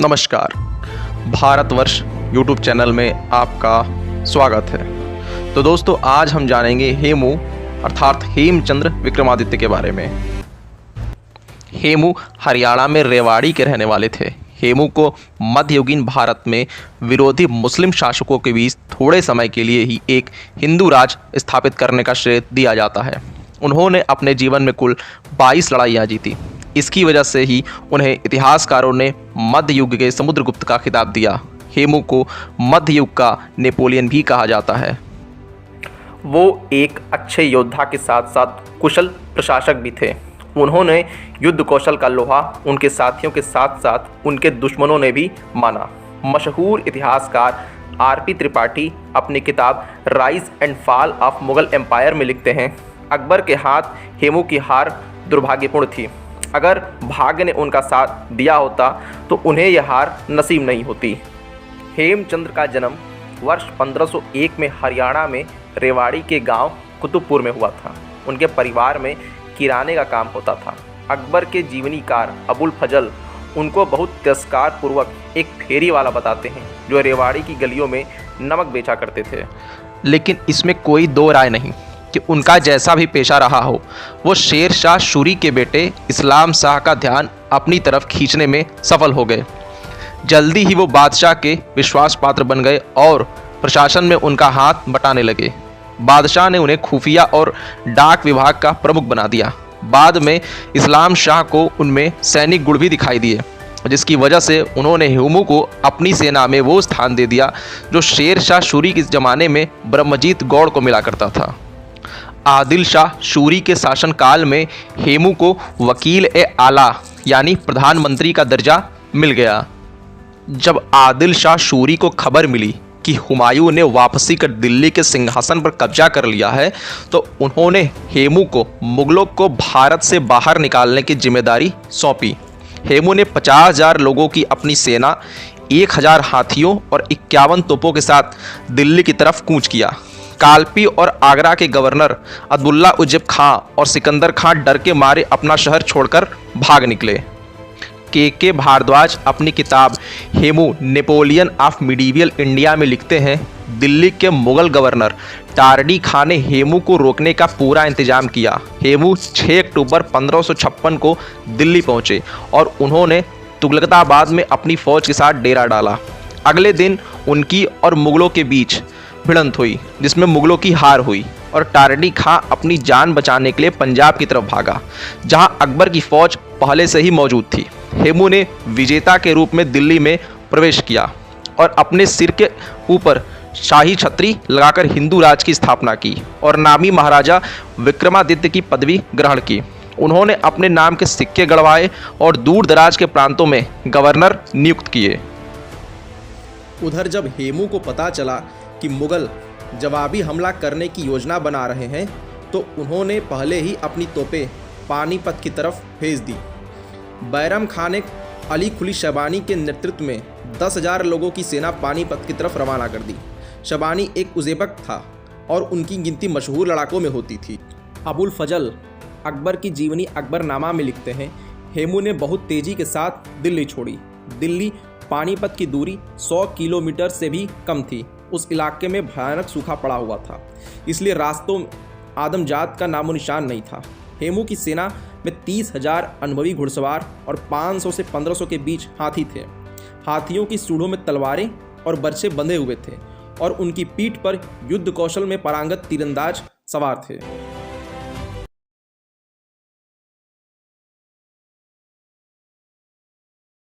नमस्कार। Bharatvarsh YouTube channel में आपका स्वागत है। तो दोस्तों, आज हम जानेंगे हेमू अर्थात हेमचंद्र विक्रमादित्य के बारे में। हेमू हरियाणा में रेवाड़ी के रहने वाले थे। हेमू को मध्ययुगीन भारत में विरोधी मुस्लिम शासकों के बीच थोड़े समय के लिए ही एक हिंदू राज स्थापित करने का श्रेय दिया जाता है। उन्होंने अपने जीवन में कुल 22 लड़ाइयाँ जीती। इसकी वजह से ही उन्हें इतिहासकारों ने मध्य युग के समुद्रगुप्त का खिताब दिया। हेमू को मध्य युग का नेपोलियन भी कहा जाता है। वो एक अच्छे योद्धा के साथ साथ कुशल प्रशासक भी थे। उन्होंने युद्ध कौशल का लोहा उनके साथियों के साथ साथ उनके दुश्मनों ने भी माना। मशहूर इतिहासकार आर.पी. त्रिपाठी अपनी किताब rise and fall of Mughal empire में लिखते हैं, अकबर के हाथ हेमू की हार दुर्भाग्यपूर्ण थी। अगर भाग्य ने उनका साथ दिया होता तो उन्हें यह हार नसीब नहीं होती। हेमचंद्र का जन्म वर्ष 1501 में हरियाणा में रेवाड़ी के गांव कुतुबपुर में हुआ था। उनके परिवार में किराने का काम होता था। अकबर के जीवनीकार अबुल फजल उनको बहुत तिरस्कार पूर्वक एक फेरी वाला बताते हैं जो रेवाड़ी की गलियों में नमक बेचा करते थे। लेकिन इसमें कोई दो राय नहीं कि उनका जैसा भी पेशा रहा हो, वो शेर शाह सूरी के बेटे इस्लाम शाह का ध्यान अपनी तरफ खींचने में सफल हो गए। जल्दी ही वो बादशाह के विश्वास पात्र बन गए और प्रशासन में उनका हाथ बटाने लगे। बादशाह ने उन्हें खुफिया और डाक विभाग का प्रमुख बना दिया। बाद में इस्लाम शाह को उनमें सैनिक गुण भी दिखाई दिए, जिसकी वजह से उन्होंने हेमू को अपनी सेना में वो स्थान दे दिया जो शेर शाह सूरी के ज़माने में ब्रह्मजीत गौड़ को मिला करता था। आदिल शाह सूरी के शासनकाल में हेमू को वकील ए आला यानी प्रधानमंत्री का दर्जा मिल गया। जब आदिल शाह सूरी को खबर मिली कि हुमायूं ने वापसी कर दिल्ली के सिंहासन पर कब्जा कर लिया है, तो उन्होंने हेमू को मुगलों को भारत से बाहर निकालने की जिम्मेदारी सौंपी। हेमू ने 50,000 लोगों की अपनी सेना, 1,000 हाथियों और 51 तोपों के साथ दिल्ली की तरफ कूच किया। कालपी और आगरा के गवर्नर अब्दुल्ला उज्जब खां और सिकंदर खां डर के मारे अपना शहर छोड़कर भाग निकले। के भारद्वाज अपनी किताब Hemu Napoleon of medieval India में लिखते हैं, दिल्ली के मुगल गवर्नर टार्डी खां ने हेमू को रोकने का पूरा इंतजाम किया। हेमू 6 अक्टूबर 1556 को दिल्ली पहुंचे और उन्होंने तुगलकाबाद में अपनी फौज के साथ डेरा डाला। अगले दिन उनकी और मुगलों के बीच भिड़ंत हुई, जिसमें मुगलों की हार हुई और टार्डी खां अपनी जान बचाने के लिए पंजाब की तरफ भागा, जहां अकबर की फौज पहले से ही मौजूद थी। हेमू ने विजेता के रूप में दिल्ली में प्रवेश किया और अपने सिर के ऊपर शाही छतरी लगाकर हिंदू राज की स्थापना की और नामी महाराजा विक्रमादित्य की पदवी ग्रहण की। उन्होंने अपने नाम के सिक्के गढ़वाए और दूर दराज के प्रांतों में गवर्नर नियुक्त किए। उधर जब हेमू को पता चला कि मुगल जवाबी हमला करने की योजना बना रहे हैं, तो उन्होंने पहले ही अपनी तोपें पानीपत की तरफ भेज दी। बैरम खां ने अली कुली शबानी के नेतृत्व में 10,000 लोगों की सेना पानीपत की तरफ रवाना कर दी। शबानी एक उज़्बेक था और उनकी गिनती मशहूर लड़ाकों में होती थी। अबुल फजल अकबर की जीवनी अकबरनामा में लिखते हैं, हेमू ने बहुत तेज़ी के साथ दिल्ली छोड़ी। दिल्ली पानीपत की दूरी 100 किलोमीटर से भी कम थी। उस इलाके में भयानक सूखा पड़ा हुआ था, इसलिए रास्तों में आदमजात का नामो निशान नहीं था। हेमू की सेना में 30,000 अनुभवी घुड़सवार और 500 से 1500 के बीच हाथी थे। हाथियों की सूढ़ों में तलवारें और बर्छे बंधे हुए थे और उनकी पीठ पर युद्ध कौशल में पारंगत तीरंदाज सवार थे।